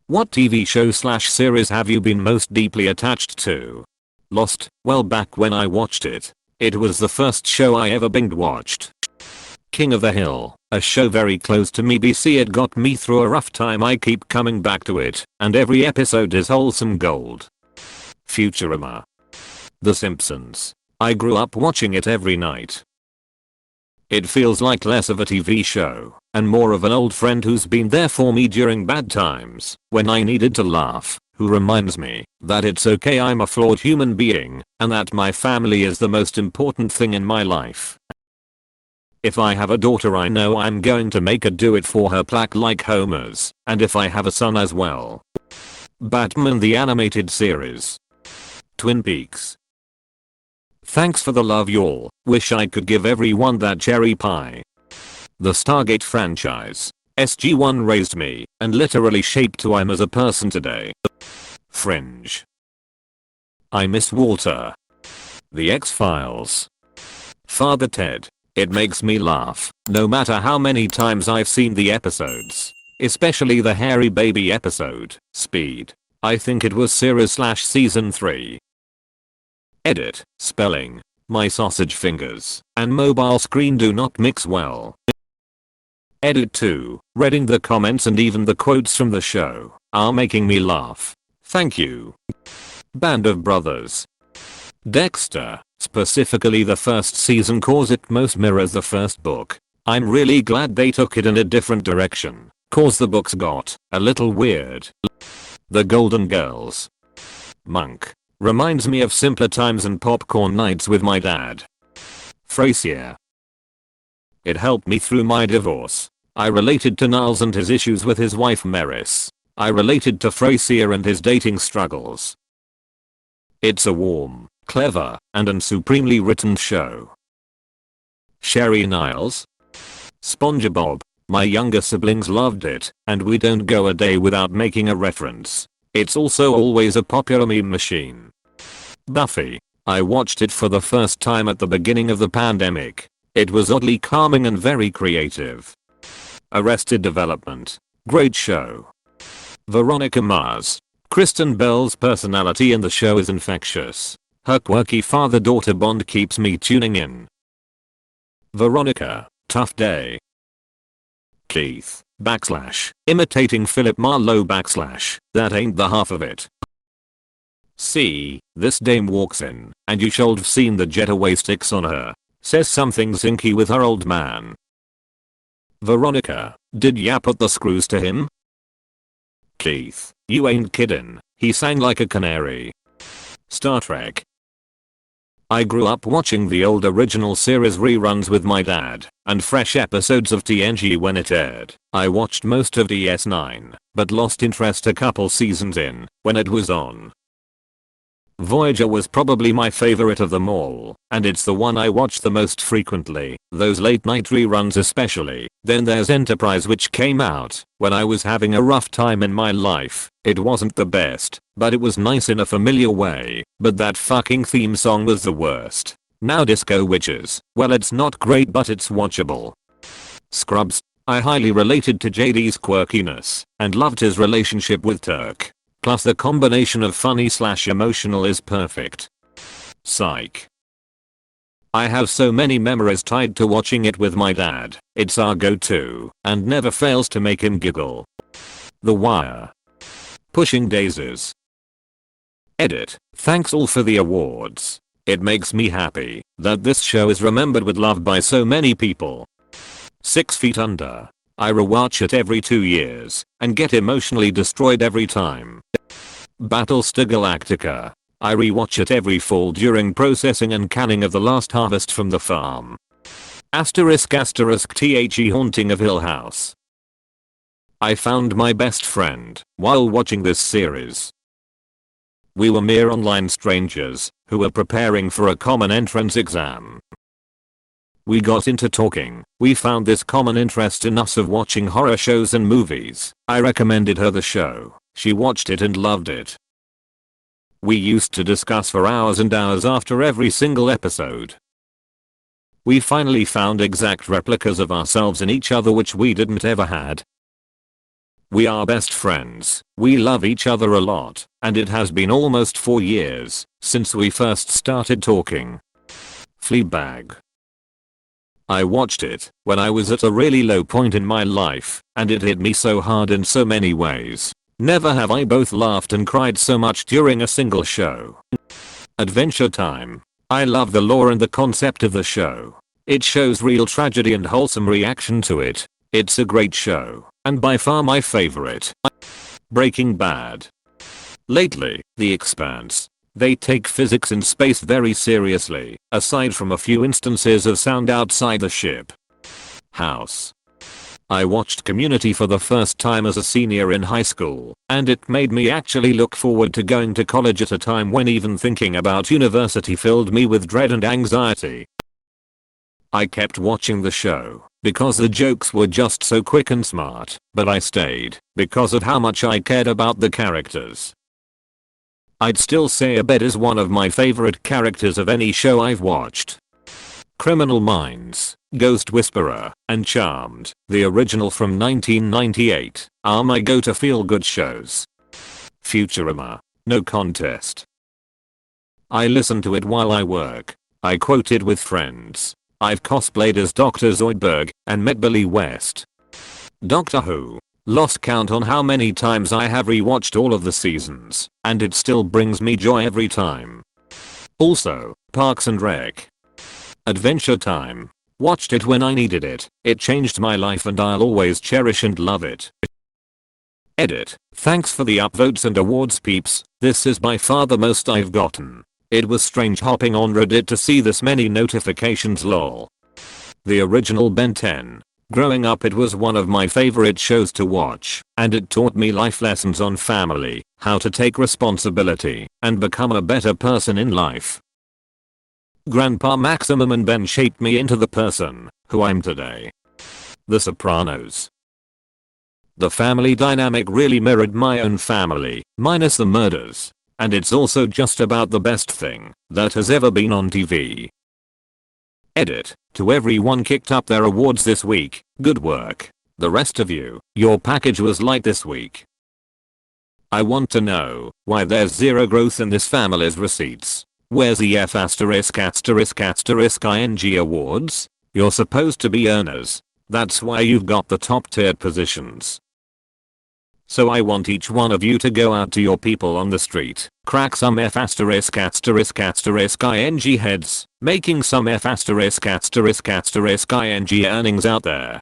What TV show slash series have you been most deeply attached to? Lost, well back when I watched it. It was the first show I ever binge watched. King of the Hill, a show very close to me. BC, it got me through a rough time. I keep coming back to it, and every episode is wholesome gold. Futurama. The Simpsons. I grew up watching it every night. It feels like less of a TV show, and more of an old friend who's been there for me during bad times, when I needed to laugh, who reminds me that it's okay, I'm a flawed human being, and that my family is the most important thing in my life. If I have a daughter, I know I'm going to make her do it for her plaque like Homer's, and if I have a son as well. Batman the Animated Series. Twin Peaks. Thanks for the love, y'all. Wish I could give everyone that cherry pie. The Stargate franchise. SG-1 raised me and literally shaped who I'm as a person today. Fringe. I miss Walter. The X-Files. Father Ted. It makes me laugh, no matter how many times I've seen the episodes. Especially the hairy baby episode, Speed. I think it was series/season 3. Edit, spelling. My sausage fingers and mobile screen do not mix well. Edit 2, reading the comments and even the quotes from the show are making me laugh. Thank you. Band of Brothers. Dexter, specifically the first season, cause it most mirrors the first book. I'm really glad they took it in a different direction, cause the books got a little weird. The Golden Girls. Monk. Reminds me of simpler times and popcorn nights with my dad. Frasier. It helped me through my divorce. I related to Niles and his issues with his wife Maris. I related to Frasier and his dating struggles. It's a warm, clever, and supremely written show. Sherry Niles. SpongeBob. My younger siblings loved it, and we don't go a day without making a reference. It's also always a popular meme machine. Buffy. I watched it for the first time at the beginning of the pandemic. It was oddly calming and very creative. Arrested Development. Great show. Veronica Mars. Kristen Bell's personality in the show is infectious. Her quirky father-daughter bond keeps me tuning in. Veronica. Tough Day. Keith. Imitating Philip Marlowe / that ain't the half of it. See, this dame walks in, and you should have seen the jetaway sticks on her. Says something zinky with her old man. Veronica, did ya put the screws to him? Keith, you ain't kiddin', he sang like a canary. Star Trek. I grew up watching the old original series reruns with my dad, and fresh episodes of TNG when it aired. I watched most of DS9, but lost interest a couple seasons in, when it was on. Voyager was probably my favorite of them all, and it's the one I watch the most frequently, those late night reruns especially. Then there's Enterprise, which came out when I was having a rough time in my life. It wasn't the best, but it was nice in a familiar way, but that fucking theme song was the worst. Now Disco Witches, well, it's not great but it's watchable. Scrubs. I highly related to JD's quirkiness and loved his relationship with Turk. Plus the combination of funny/emotional is perfect. Psych. I have so many memories tied to watching it with my dad. It's our go-to, and never fails to make him giggle. The Wire. Pushing Daisies. Edit. Thanks all for the awards. It makes me happy that this show is remembered with love by so many people. 6 Feet Under. I rewatch it every 2 years and get emotionally destroyed every time. Battlestar Galactica. I rewatch it every fall during processing and canning of The Last Harvest from the farm. Asterisk The Haunting of Hill House. I found my best friend while watching this series. We were mere online strangers who were preparing for a common entrance exam. We got into talking. We found this common interest in us of watching horror shows and movies. I recommended her the show. She watched it and loved it. We used to discuss for hours and hours after every single episode. We finally found exact replicas of ourselves in each other, which we didn't ever had. We are best friends, we love each other a lot, and it has been almost 4 years since we first started talking. Fleabag. I watched it when I was at a really low point in my life, and it hit me so hard in so many ways. Never have I both laughed and cried so much during a single show. Adventure Time. I love the lore and the concept of the show. It shows real tragedy and wholesome reaction to it. It's a great show, and by far my favorite. Breaking Bad. Lately, The Expanse. They take physics in space very seriously, aside from a few instances of sound outside the ship. House. I watched Community for the first time as a senior in high school, and it made me actually look forward to going to college at a time when even thinking about university filled me with dread and anxiety. I kept watching the show because the jokes were just so quick and smart, but I stayed because of how much I cared about the characters. I'd still say Abed is one of my favorite characters of any show I've watched. Criminal Minds, Ghost Whisperer, and Charmed, the original from 1998, are my go-to feel-good shows. Futurama. No contest. I listen to it while I work. I quote it with friends. I've cosplayed as Dr. Zoidberg and met Billy West. Doctor Who. Lost count on how many times I have rewatched all of the seasons, and it still brings me joy every time. Also, Parks and Rec. Adventure Time. Watched it when I needed it. It changed my life and I'll always cherish and love it. Edit. Thanks for the upvotes and awards, peeps. This is by far the most I've gotten. It was strange hopping on Reddit to see this many notifications, lol. The original Ben 10. Growing up, it was one of my favorite shows to watch, and it taught me life lessons on family, how to take responsibility, and become a better person in life. Grandpa Maximum and Ben shaped me into the person who I'm today. The Sopranos. The family dynamic really mirrored my own family, minus the murders. And it's also just about the best thing that has ever been on TV. Edit. To everyone kicked up their awards this week, good work. The rest of you, your package was light this week. I want to know why there's zero growth in this family's receipts. Where's the F******************************* ing awards? You're supposed to be earners. That's why you've got the top tiered positions. So I want each one of you to go out to your people on the street, crack some F************** ing heads, making some F********** ing earnings out there.